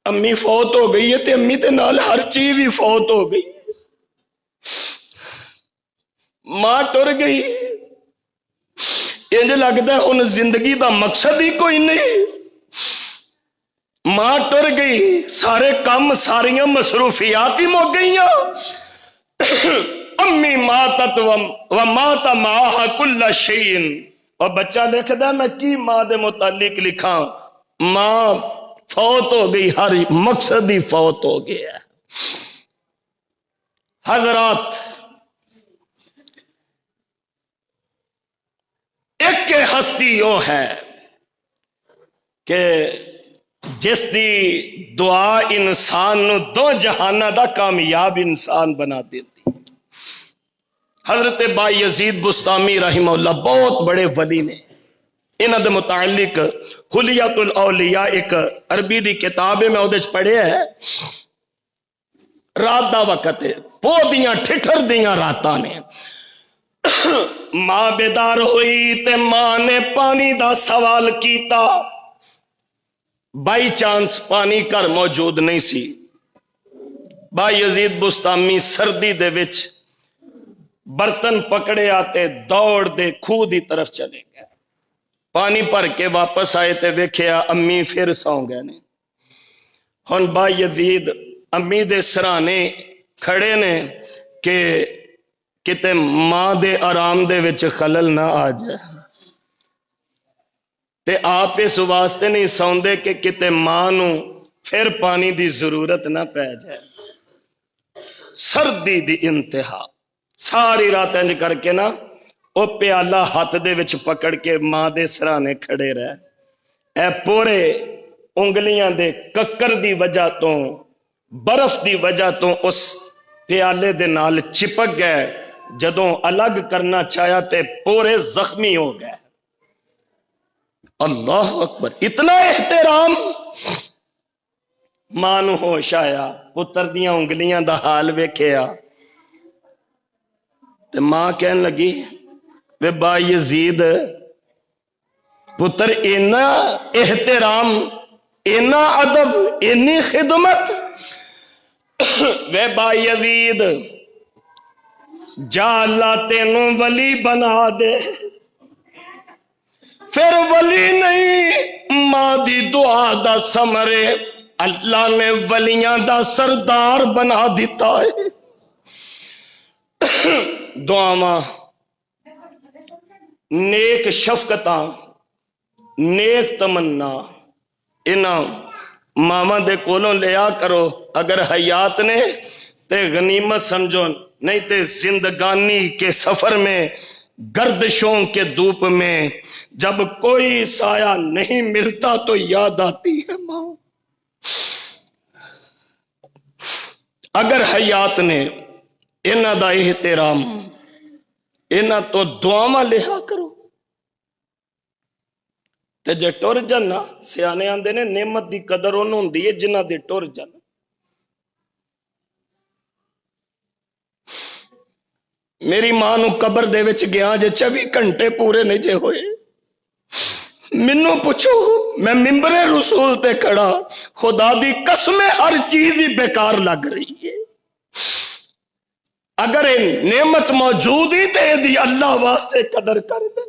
امی فوت ہو گئی ہے تے امی تے نال ہر چیز ہی فوت ہو گئی. ماں ٹر گئی، انج لگتا ہے ان زندگی دا مقصد ہی کوئی نہیں. ماں ٹر گئی، سارے کام ساریاں مصروفیات ہی مک گئیاں. امی ماتت ومات معہا کل شیء. اور بچہ لکھ دا میں کی ماں دے متعلق لکھاں، ماں فوت ہو گئی، ہر مقصد ہی فوت ہو گیا. حضرات ایک ہستی وہ ہے کہ جس دی دعا انسان نو 2 جہانہ دا کامیاب انسان بنا دیتی. حضرت با یزید بستامی رحمہ اللہ بہت بڑے ولی نے، انہاں دے متعلق حلیت الاولیاء ایک عربی دی کتاب ہے، میں اودے وچ پڑھیا ہے. رات دا وقت ہے، پو دیاں ٹھٹر دیاں راتاں نے، ماں بیدار ہوئی تے ماں نے پانی دا سوال کیتا. بائی چانس پانی گھر موجود نہیں سی. با یزید بستامی سردی دے وچ برتن پکڑے آتے دوڑ دے کھوہ دی طرف چلے گئے. پانی بھر کے واپس آئے تے ویکھیا امی پھر سو گئے نے. ہن با یزید امی دے سرانے کھڑے نے کہ کتے ماں دے آرام دے وچ خلل نہ آ جائے، تے آپ اس واسطے نہیں سوندے کہ کتے ماں نو پھر پانی دی ضرورت نہ پہ جائے. سردی دی انتہا، ساری رات انج کر کے نا او پیالہ ہاتھ دے وچ پکڑ کے ماں دے سرانے کھڑے رہے. اے پورے انگلیاں دے ککر دی وجہ تو، برف دی وجہ تو اس پیالے دے نال چپک گئے. جدوں الگ کرنا چاہیا تے پورے زخمی ہو گئے. اللہ اکبر. اتنا احترام. ماں نو ہوش آیا, پتر دیاں انگلیاں دا حال ویکھیا تے ماں کہن لگی وے با یزید پتر اینا احترام, اینا ادب, اینی خدمت. وے با یزید جا اللہ تینوں ولی بنا دے. پھر ولی نہیں ماں دی دعا دا ثمرے اللہ نے ولیاں دا سردار بنا دیتا ہے. دعاواں نیک شفقتاں نیک تمنا انہاں ماما دے کولوں لیا کرو. اگر حیات نے تے غنیمت سمجھو, نہیں تے زندگانی کے سفر میں گردشوں کے دھوپ میں جب کوئی سایہ نہیں ملتا تو یاد آتی ہے ماں. اگر حیات نے انہاں دا احترام انہاں تو دعاواں لیا کرو. تے جے ٹر جانا سیانے آندے نے نعمت دی قدر انہوں ہوندی ہے جنہاں دی ٹر جانا. میری ماں نو قبر دے وچ گیا جے 24 گھنٹے پورے نہیں جے ہوئے. منو پوچھو میں ممبر رسول تے کھڑا, خدا دی قسم ہر چیز ہی بیکار لگ رہی ہے. اگر نعمت موجود ہی تے دی اللہ واسطے قدر کر دے.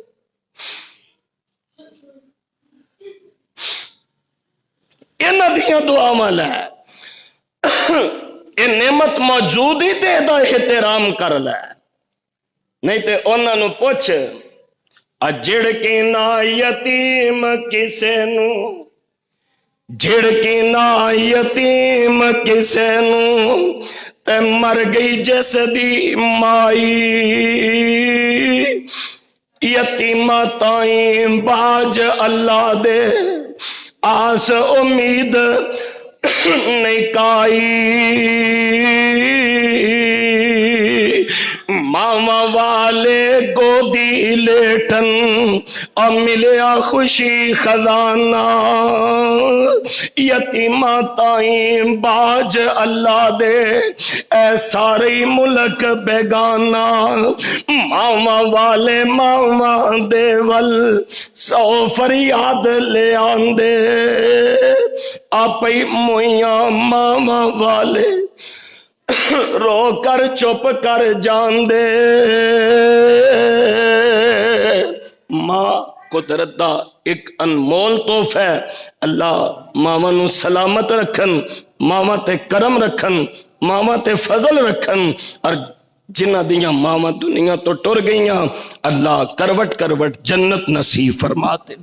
انہاں دیاں دعاواں لے, اے نعمت موجود ہی تے دا احترام کر لے. نہیں تے انہاں نو پوچھ جھڑکی نہ یتیم کسے نو, جھڑکی نہ یتیم کسے نو تے مر گئی جس دی مائی. یتیمہ تائیں باج اللہ دے آس امید نہیں کائی. ماما والے گودی لیٹن اور ملیا خوشی خزانہ. یتیمہ تائیں باج اللہ دے اے ساری ملک بیگانہ. ماما والے ماما دے ول 100 فریاد لے آندے آپی مویاں ماما والے رو کر چپ کر جان دے. ماں قدرت دا ایک انمول تحفہ ہے. اللہ ماما نو سلامت رکھن, ماما تے کرم رکھن, ماما تے فضل رکھن. اور جنہ دیاں ماما دنیا تو ٹر گئیاں اللہ کروٹ کروٹ جنت نصیب فرما دے.